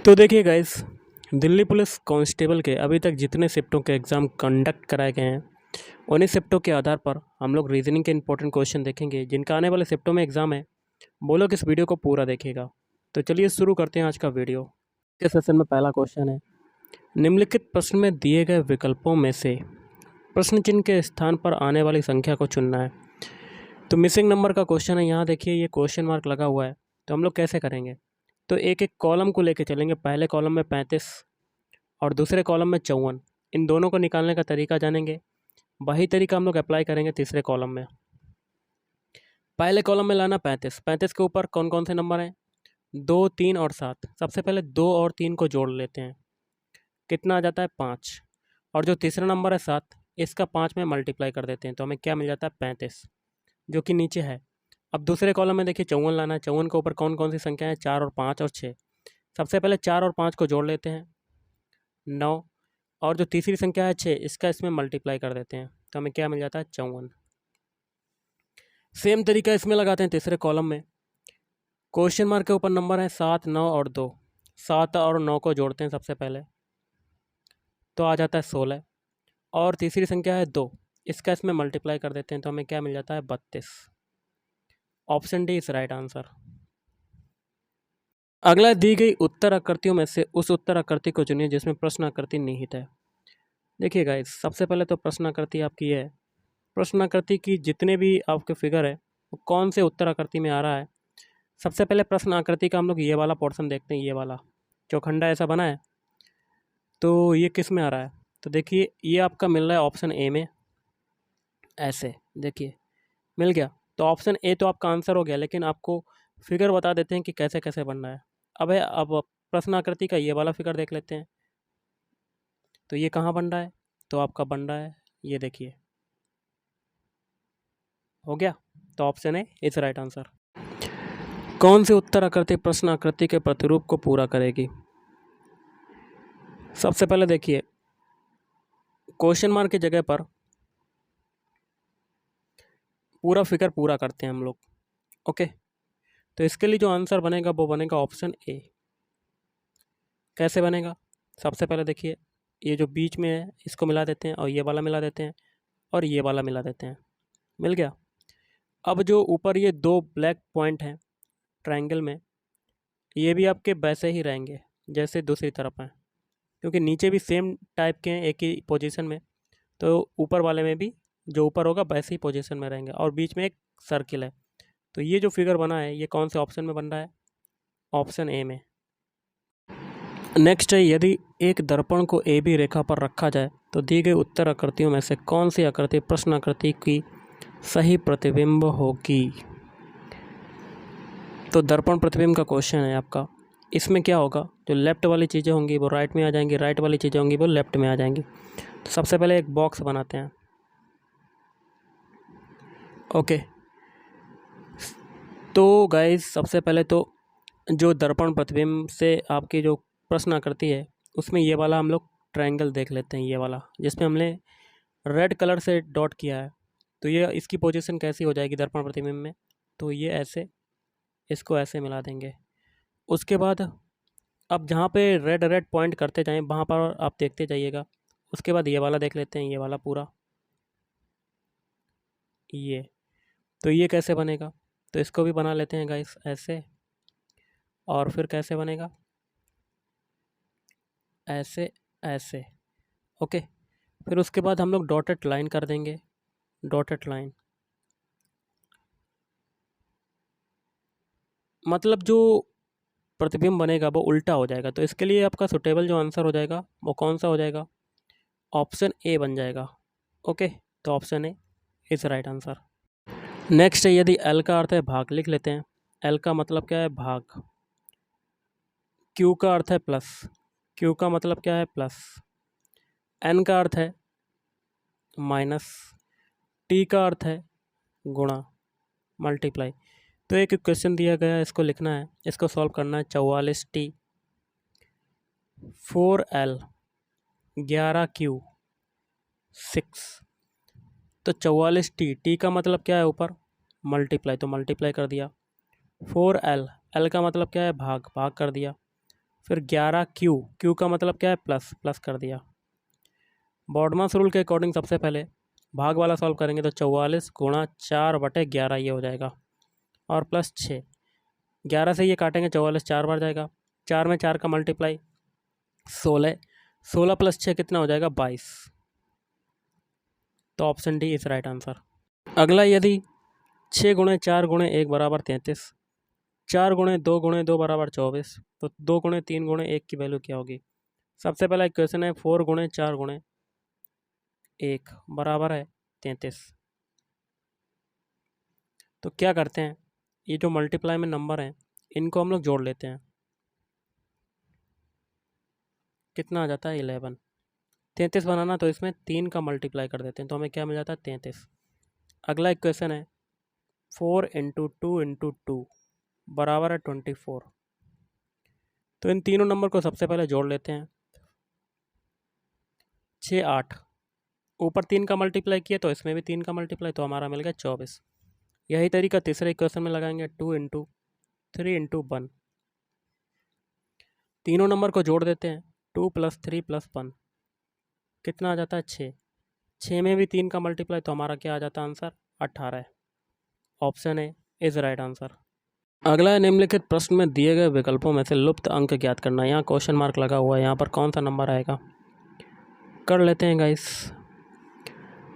तो देखिए guys, Delhi police constable के अभी तक जितने शिफ्टों के एग्ज़ाम कंडक्ट कराए गए हैं, उन्हीं शिफ्टों के आधार पर हम लोग रीजनिंग के इंपॉर्टेंट क्वेश्चन देखेंगे। जिनका आने वाले शिफ्टों में एग्ज़ाम है, वो लोग इस वीडियो को पूरा देखेगा। तो चलिए शुरू करते हैं आज का वीडियो। इस सेशन में पहला क्वेश्चन है, निम्नलिखित प्रश्न में दिए गए विकल्पों में से प्रश्न चिन्ह के स्थान पर आने वाली संख्या को चुनना है। तो मिसिंग नंबर का क्वेश्चन है। यहाँ देखिए, ये क्वेश्चन मार्क लगा हुआ है। तो हम लोग कैसे करेंगे? तो एक एक कॉलम को लेके चलेंगे। पहले कॉलम में 35 और दूसरे कॉलम में 54। इन दोनों को निकालने का तरीका जानेंगे। वही तरीका हम लोग अप्लाई करेंगे तीसरे कॉलम में। पहले कॉलम में लाना 35। 35 के ऊपर कौन कौन से नंबर हैं? 2, 3 और 7। सबसे पहले 2 और 3 को जोड़ लेते हैं। कितना आ जाता है? 5। और जो तीसरा नंबर है 7, इसका 5 में मल्टीप्लाई कर देते हैं तो हमें क्या मिल जाता है? 35, जो कि नीचे है। अब दूसरे कॉलम में देखिए 54 लाना है। 54 के ऊपर कौन कौन सी संख्या है? 4 और 5 और 6। सबसे पहले 4 और 5 को जोड़ लेते हैं, 9। और जो तीसरी संख्या है 6, इसका इसमें मल्टीप्लाई कर देते हैं तो हमें क्या मिल जाता है? 54। सेम तरीका इसमें लगाते हैं तीसरे कॉलम में। क्वेश्चन मार्क के ऊपर नंबर है 7, 9 और 2। 7 और 9 को जोड़ते हैं सबसे पहले, तो आ जाता है 16। और तीसरी संख्या है 2, इसका इसमें मल्टीप्लाई कर देते हैं तो हमें क्या मिल जाता है? 32। Option D is right answer. अगला, दी गई उत्तर आकृतियों में से उस उत्तर आकृति को चुनिए जिसमें प्रश्न आकृति निहित है। देखिए गाइस, सबसे पहले तो प्रश्न आकृति आपकी है। प्रश्न आकृति की जितने भी आपके फिगर है, वो कौन से उत्तर आकृति में आ रहा है? सबसे पहले प्रश्न आकृति का हम लोग ये वाला पोर्शन देखते हैं। ये वाला चौखंडा ऐसा बना है, तो ये किस में आ रहा है? तो देखिए, ये आपका मिल रहा है ऑप्शन ए में। ऐसे देखिए, मिल गया। तो ऑप्शन ए तो आपका आंसर हो गया, लेकिन आपको फिगर बता देते हैं कि कैसे कैसे बनना है। अब प्रश्न आकृति का ये वाला फिगर देख लेते हैं। तो ये कहाँ बन रहा है? तो आपका बन रहा है, ये देखिए, हो गया। तो option A is right answer. कौन सी उत्तर आकृति प्रश्न आकृति के प्रतिरूप को पूरा करेगी? सबसे पहले देखिए, क्वेश्चन मार्क की जगह पर पूरा फिगर पूरा करते हैं हम लोग। ओके, तो इसके लिए जो आंसर बनेगा वो बनेगा ऑप्शन ए। कैसे बनेगा? सबसे पहले देखिए, ये जो बीच में है इसको मिला देते हैं, और ये वाला मिला देते हैं, और ये वाला मिला देते हैं। मिल गया। अब जो ऊपर ये 2 ब्लैक पॉइंट हैं ट्रायंगल में, ये भी आपके वैसे ही रहेंगे जैसे दूसरी तरफ हैं, क्योंकि नीचे भी सेम टाइप के हैं एक ही पोजीशन में। तो ऊपर वाले में भी जो ऊपर होगा वैसे ही पोजीशन में रहेंगे, और बीच में एक सर्किल है। तो ये जो फिगर बना है, ये कौन से ऑप्शन में बन रहा है? ऑप्शन ए में। नेक्स्ट है, यदि एक दर्पण को ए बी रेखा पर रखा जाए तो दी गई उत्तर आकृतियों में से कौन सी आकृति प्रश्न आकृति की सही प्रतिबिंब होगी? तो दर्पण प्रतिबिंब का क्वेश्चन है आपका। इसमें क्या होगा? जो लेफ्ट वाली चीज़ें होंगी वो राइट में आ जाएंगी, राइट वाली चीज़ें होंगी वो लेफ्ट में आ जाएंगी। तो सबसे पहले एक बॉक्स बनाते हैं। ओके, तो गाइस, सबसे पहले तो जो दर्पण प्रतिबिंब से आपकी जो प्रश्न आकृति है, उसमें ये वाला हम लोग ट्रायंगल देख लेते हैं। ये वाला जिसमें हमने रेड कलर से डॉट किया है, तो ये इसकी पोजीशन कैसी हो जाएगी दर्पण प्रतिबिंब में? तो ये ऐसे, इसको ऐसे मिला देंगे। उसके बाद अब जहाँ पे रेड रेड पॉइंट करते जाएं, वहाँ पर आप देखते जाइएगा। उसके बाद ये वाला देख लेते हैं, ये वाला पूरा, ये। तो ये कैसे बनेगा? तो इसको भी बना लेते हैं गाइस ऐसे। और फिर कैसे बनेगा? ऐसे, ऐसे। ओके, फिर उसके बाद हम लोग डॉटेड लाइन कर देंगे। डॉटेड लाइन मतलब जो प्रतिबिंब बनेगा वो उल्टा हो जाएगा। तो इसके लिए आपका सुटेबल जो आंसर हो जाएगा वो कौन सा हो जाएगा? ऑप्शन ए बन जाएगा। ओके, तो option A is right answer. Next है, यदि एल का अर्थ है भाग, लिख लेते हैं। एल का मतलब क्या है? भाग। क्यू का अर्थ है प्लस, क्यू का मतलब क्या है? प्लस। एन का अर्थ है माइनस, टी का अर्थ है गुणा, मल्टीप्लाई। तो एक क्वेश्चन दिया गया है, इसको लिखना है, इसको सॉल्व करना है। 44T 4L 11Q 6। तो 44T, टी का मतलब क्या है? ऊपर, मल्टीप्लाई, तो मल्टीप्लाई कर दिया। 4L, एल का मतलब क्या है? भाग, भाग कर दिया। फिर 11 क्यू, क्यू का मतलब क्या है प्लस, प्लस कर दिया। बॉडमास रूल के अकॉर्डिंग सबसे पहले भाग वाला सॉल्व करेंगे तो 44 गुणा 4/11 ये हो जाएगा, और प्लस 6, 11 से ये काटेंगे 44 4 बार जाएगा, 4 में 4 का मल्टीप्लाई 16, 16 प्लस 6 कितना हो जाएगा 22। तो option D is right answer. अगला, यदि 6 गुणे 4 गुणे 1 बराबर 33, 4 गुणे 2 बराबर 24, तो 2 गुणे 3 गुणे 1 की वैल्यू क्या होगी। सबसे पहला इक्वेशन है 4 गुणे 4 गुणे 1 बराबर है 33। तो क्या करते हैं, ये जो मल्टीप्लाई में नंबर हैं इनको हम लोग जोड़ लेते हैं। कितना आ जाता है 11। 33 बनाना तो इसमें 3 का मल्टीप्लाई कर देते हैं, तो हमें क्या मिल जाता है 33। अगला इक्वेशन है 4 इंटू 2 इंटू 2 बराबर है 24। तो इन तीनों नंबर को सबसे पहले जोड़ लेते हैं। 6 8, ऊपर 3 का मल्टीप्लाई किया तो इसमें भी 3 का मल्टीप्लाई, तो हमारा मिल गया 24। यही तरीका तीसरे इक्वेशन में लगाएंगे, 2 इंटू 3 इंटू 1, तीनों नंबर को जोड़ देते हैं। 2 + 3 + 1 कितना आ जाता है 6, 6 में भी 3 का मल्टीप्लाई, तो हमारा क्या आ जाता है answer 18। Option A is right answer. अगला है निम्नलिखित प्रश्न में दिए गए विकल्पों में से लुप्त अंक ज्ञात करना। यहाँ क्वेश्चन मार्क लगा हुआ है, यहाँ पर कौन सा नंबर आएगा, कर लेते हैं गाइस।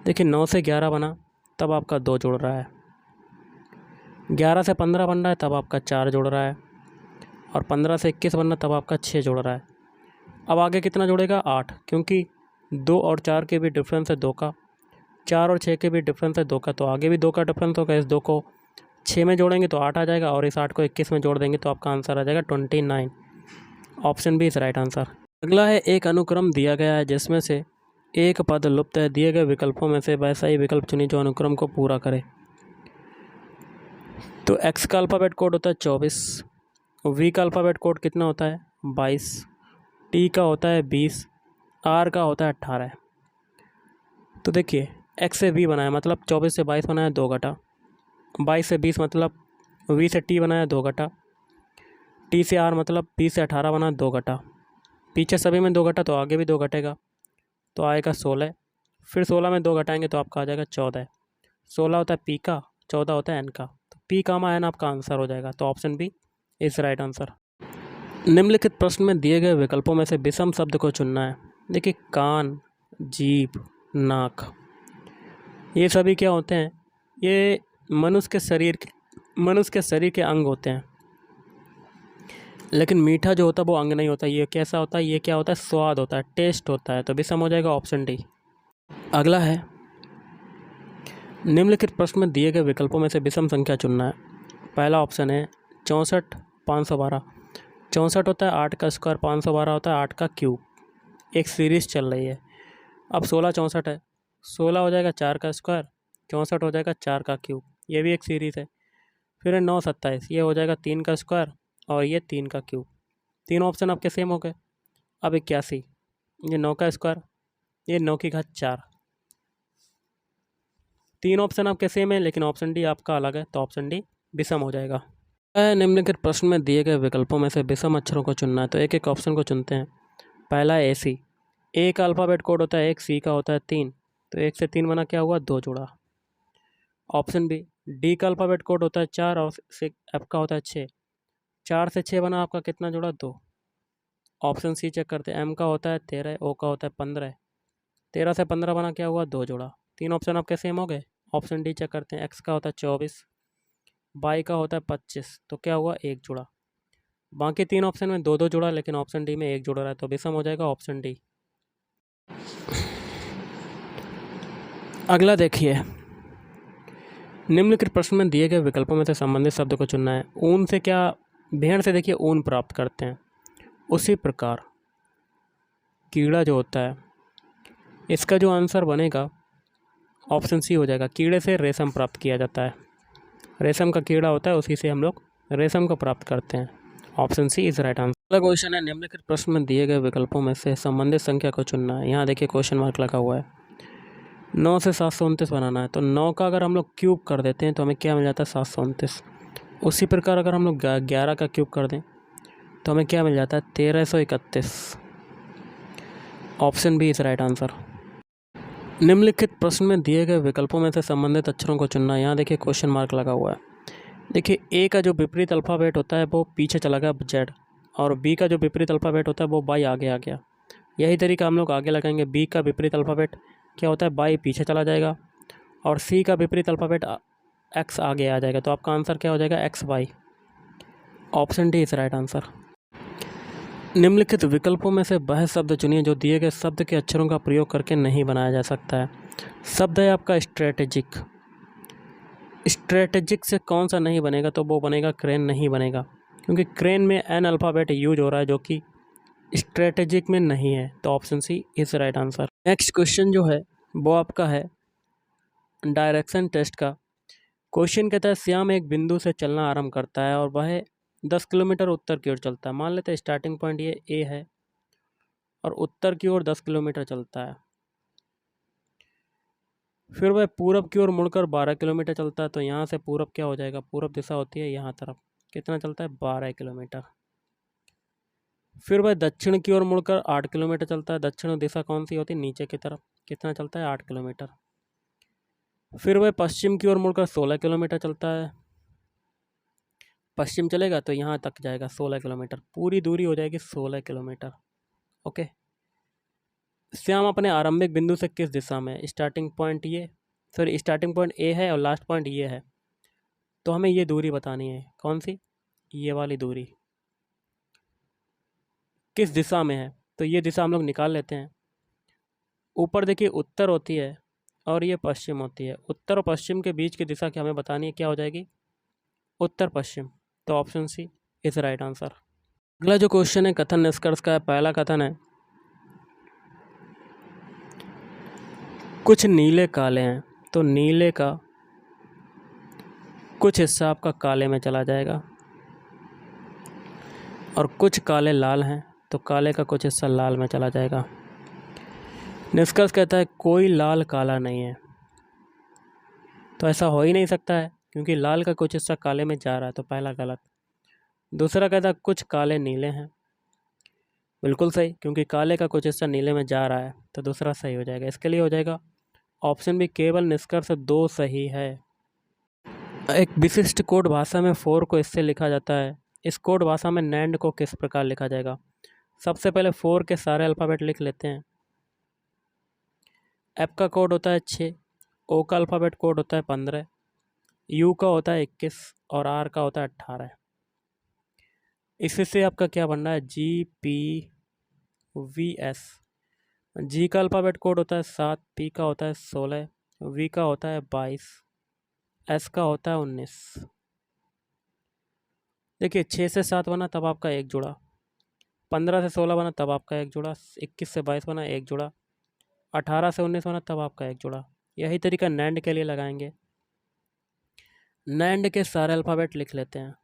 देखिए 9 से 11 बना तब आपका 2 जुड़ रहा है, 11 से 15 बन रहा है तब आपका 4 जुड़ रहा है, और 15 से 21 बनना तब आपका 6 जुड़ रहा है। अब आगे कितना जुड़ेगा 8, क्योंकि 2 और 4 के भी डिफरेंस है 2 का, 4 और 6 के भी डिफरेंस है 2 का, तो आगे भी 2 का डिफरेंस होगा। इस 2 को 6 में जोड़ेंगे तो 8 आ जाएगा, और इस 8 को 21 में जोड़ देंगे तो आपका आंसर आ जाएगा 29। Option B is right answer. अगला है एक अनुक्रम दिया गया है जिसमें से एक पद लुप्त है, दिए गए विकल्पों में से वैसा ही विकल्प चुनी जो अनुक्रम को पूरा करे। तो एक्स का अल्फ़ाबेट कोड होता है 24, वी का अल्फ़ाबेट कोड कितना होता है 22, टी का होता है 20, आर का होता है 18। तो देखिए एक्स से वी बनाया मतलब 24 से 22 बनाया 2 घटा, 22 से 20 मतलब वी से टी बनाया 2 घटा, टी से आर मतलब 20 से 18 बनाया 2 घटा, पीछे सभी में 2 घटा तो आगे भी 2 घटेगा, तो आएगा 16। फिर 16 में 2 घटाएंगे तो आपका आ जाएगा 14। 16 होता है पी का, 14 होता है एन का, तो पी कामा एन आपका आंसर हो जाएगा। तो option B is right answer. निम्नलिखित प्रश्न में दिए गए विकल्पों में से विषम शब्द को चुनना है। देखिए कान, जीभ, नाक, ये सभी क्या होते हैं, ये मनुष्य के शरीर के अंग होते हैं, लेकिन मीठा जो होता है वो अंग नहीं होता। ये कैसा होता है, ये क्या होता है स्वाद होता है, टेस्ट होता है, तो विषम हो जाएगा ऑप्शन डी। अगला है निम्नलिखित प्रश्न में दिए गए विकल्पों में से विषम संख्या चुनना है। पहला ऑप्शन है 64 512, 64 होता है 8 का स्क्वायर, 512 होता है 8 का क्यूब, एक सीरीज़ चल रही है। अब 16 64 है, 16 हो जाएगा 4 का स्क्वायर, 64 हो जाएगा 4 का क्यूब, ये भी एक सीरीज़ है। फिर है 9 27, ये हो जाएगा 3 का स्क्वायर और ये 3 का क्यूब। तीनों ऑप्शन आपके सेम हो गए। अब 81, ये 9 का स्क्वायर, ये 9 की घात 4, तीन ऑप्शन आपके सेम है लेकिन ऑप्शन डी आपका अलग है, तो ऑप्शन डी विषम हो जाएगा। निम्नलिखित प्रश्न में दिए गए विकल्पों में से विषम अक्षरों को चुनना है, तो एक एक ऑप्शन को चुनते हैं। पहला है AC, ए का अल्फ़ाबेट कोड होता है 1, सी का होता है 3, तो 1 से 3 बना क्या हुआ 2 जुड़ा। ऑप्शन बी, डी का अल्फ़ाबेट कोड होता है 4 और एफ का होता है 6, 4 से 6 बना आपका कितना जुड़ा 2। ऑप्शन सी चेक करते हैं, एम का होता है 13, ओ का होता है 15, 13 से 15 बना क्या हुआ 2 जुड़ा। तीन ऑप्शन आपके सेम हो गए। ऑप्शन डी चेक करते हैं, एक्स का होता है 24, वाई का होता है 25, तो क्या हुआ 1 जुड़ा। बाकी तीन ऑप्शन में 2 2 जुड़ा, लेकिन ऑप्शन डी में 1 जुड़ रहा है, तो विषम हो जाएगा ऑप्शन डी। अगला देखिए, निम्नलिखित प्रश्न में दिए गए विकल्पों में से संबंधित शब्द को चुनना है। ऊन से क्या, भेड़ से देखिए ऊन प्राप्त करते हैं, उसी प्रकार कीड़ा जो होता है, इसका जो आंसर बनेगा ऑप्शन सी हो जाएगा। कीड़े से रेशम प्राप्त किया जाता है, रेशम का कीड़ा होता है उसी से हम लोग रेशम को प्राप्त करते हैं। Option C is right answer. अगला क्वेश्चन है, निम्नलिखित प्रश्न में दिए गए विकल्पों में से संबंधित संख्या को चुनना है। यहाँ देखिए क्वेश्चन मार्क लगा हुआ है। 9 से 729 बनाना है, तो 9 का अगर हम लोग क्यूब कर देते हैं तो हमें क्या मिल जाता है 729। उसी प्रकार अगर हम लोग 11 का क्यूब कर दें तो हमें क्या मिल जाता है 1331। Option B is right answer. निम्नलिखित प्रश्न में दिए गए विकल्पों में से संबंधित अक्षरों को चुनना। यहाँ देखिए क्वेश्चन मार्क लगा हुआ है। देखिए ए का जो विपरीत अल्फ़ाबेट होता है वो पीछे चला गया जेड, और बी का जो विपरीत अल्फ़ाबेट होता है वो बाई आगे आ गया। यही तरीका हम लोग आगे लगाएंगे। बी का विपरीत अल्फ़ाबेट क्या होता है, बाई पीछे चला जाएगा, और सी का विपरीत अल्फ़ाबेट एक्स आगे आ जाएगा। तो आपका आंसर क्या हो जाएगा, x by. Option D is right answer. निम्नलिखित विकल्पों में से वह शब्द चुनिए जो दिए गए शब्द के अक्षरों का प्रयोग करके नहीं बनाया जा सकता है। शब्द है आपका स्ट्रेटेजिक। स्ट्रेटेजिक से कौन सा नहीं बनेगा, तो वो बनेगा क्रेन नहीं बनेगा, क्योंकि क्रेन में एन अल्फ़ाबेट यूज हो रहा है जो कि स्ट्रेटेजिक में नहीं है। तो option C is right answer. Next question जो है वो आपका है डायरेक्शन टेस्ट का। क्वेश्चन कहता है श्याम एक बिंदु से चलना आरंभ करता है और वह 10 किलोमीटर उत्तर की ओर चलता है। मान लेते हैं स्टार्टिंग पॉइंट ये ए है और उत्तर की ओर 10 किलोमीटर चलता है। फिर वह पूरब की ओर मुड़कर 12 किलोमीटर चलता है। तो यहाँ से पूरब क्या हो जाएगा, पूरब दिशा होती है यहाँ तरफ, कितना चलता है 12 किलोमीटर। फिर वह दक्षिण की ओर मुड़कर 8 किलोमीटर चलता है। दक्षिण दिशा कौन सी होती है, नीचे की तरफ, कितना चलता है 8 किलोमीटर। फिर वह पश्चिम की ओर मुड़कर 16 किलोमीटर चलता है। पश्चिम चलेगा तो यहाँ तक जाएगा 16 किलोमीटर, पूरी दूरी हो जाएगी 16 किलोमीटर। ओके। श्याम अपने आरंभिक बिंदु से किस दिशा में, स्टार्टिंग पॉइंट ये, सॉरी स्टार्टिंग पॉइंट ए है और लास्ट पॉइंट ये है, तो हमें ये दूरी बतानी है, कौन सी, ये वाली दूरी किस दिशा में है। तो ये दिशा हम लोग निकाल लेते हैं। ऊपर देखिए उत्तर होती है और ये पश्चिम होती है। उत्तर और पश्चिम के बीच की दिशा की हमें बतानी है, क्या हो जाएगी, उत्तर पश्चिम। तो option C is right answer. अगला जो क्वेश्चन है कथन निष्कर्ष का है। पहला कथन है कुछ नीले काले हैं, तो नीले का कुछ हिस्सा आपका काले में चला जाएगा, और कुछ काले लाल हैं तो काले का कुछ हिस्सा लाल में चला जाएगा। निष्कर्ष कहता है कोई लाल काला नहीं है, तो ऐसा हो ही नहीं सकता है क्योंकि लाल का कुछ हिस्सा काले में जा रहा है, तो पहला गलत। दूसरा कहता है कुछ काले नीले हैं, बिल्कुल सही, क्योंकि काले का कुछ हिस्सा नीले में जा रहा है, तो दूसरा सही हो जाएगा। इसके लिए हो जाएगा ऑप्शन बी, केवल निष्कर्ष 2 सही है। एक विशिष्ट कोड भाषा में 4 को इससे लिखा जाता है। इस कोड भाषा में नैंड को किस प्रकार लिखा जाएगा। सबसे पहले 4 के सारे अल्फ़ाबेट लिख लेते हैं। एफ का कोड होता है 6, ओ का अल्फ़ाबेट कोड होता है 15, यू का होता है 21 और आर का होता है 18। इससे आपका क्या बनना है, जी पी वी एस। जी का अल्फ़ाबेट कोड होता है 7, पी का होता है 16, वी का होता है 22, एस का होता है 19। देखिए 6 से 7 बना तब आपका एक जुड़ा, 15 से 16 बना तब आपका एक जुड़ा, 21 से 22 बना एक जुड़ा, 18 से 19 बना तब आपका एक जुड़ा। यही तरीका नैंड के लिए लगाएंगे। नैंड के सारे अल्फ़ाबेट लिख लेते हैं।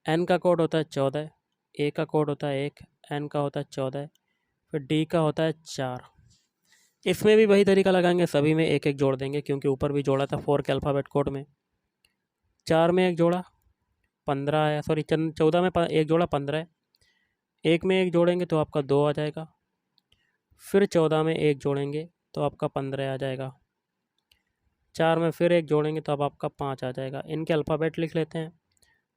एन का कोड होता है 14, ए का कोड होता है 1, एन का होता है 14, फिर डी का होता है 4। इसमें भी वही तरीका लगाएंगे, सभी में एक एक जोड़ देंगे क्योंकि ऊपर भी जोड़ा था 4 के अल्फ़ाबेट कोड में। 4 में एक जोड़ा 15 है, सॉरी 14 में एक जोड़ा 15 है। एक में एक जोड़ेंगे तो आपका 2 आ जाएगा, फिर 14 में एक जोड़ेंगे तो आपका 15 आ जाएगा, 4 में फिर एक जोड़ेंगे तो अब आपका 5 आ जाएगा। इनके अल्फ़ाबेट लिख लेते हैं।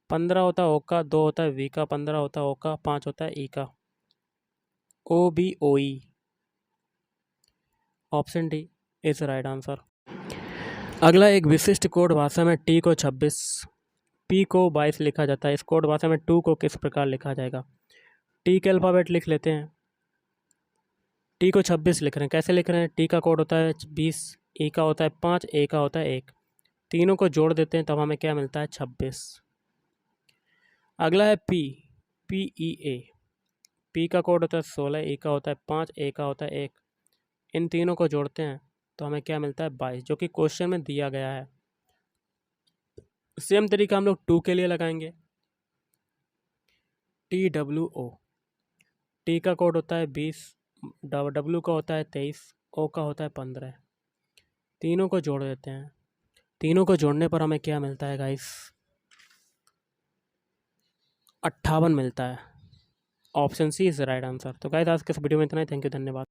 15 होता है ओ का, 2 होता है वी का, 15 होता है ओ का, 5 होता है ई का। O B O E. Option D is right answer. अगला एक विशिष्ट कोड भाषा में टी को 26, पी को 22 लिखा जाता है। इस कोड भाषा में 2 को किस प्रकार लिखा जाएगा। टी के अल्फ़ाबेट लिख लेते हैं। टी को 26 लिख रहे हैं, कैसे लिख रहे हैं, टी का कोड होता है 20, ई का होता है 5, ए का होता है 1। तीनों को जोड़ देते हैं तब हमें क्या मिलता है 26। अगला है पी, पी ई ए। पी का कोड होता है 16, ई का होता है 5, ए का होता है 1। इन तीनों को जोड़ते हैं तो हमें क्या मिलता है 22, जो कि क्वेश्चन में दिया गया है। सेम तरीका हम लोग 2 के लिए लगाएंगे। T W O. टी का कोड होता है 20, डब्ल्यू का होता है 23, ओ का होता है 15। तीनों को जोड़ देते हैं। तीनों को जोड़ने पर हमें क्या मिलता है गाइस, 58 मिलता है। Option C is the right answer. तो गाइस आज के इस वीडियो में इतना ही। थैंक यू, धन्यवाद।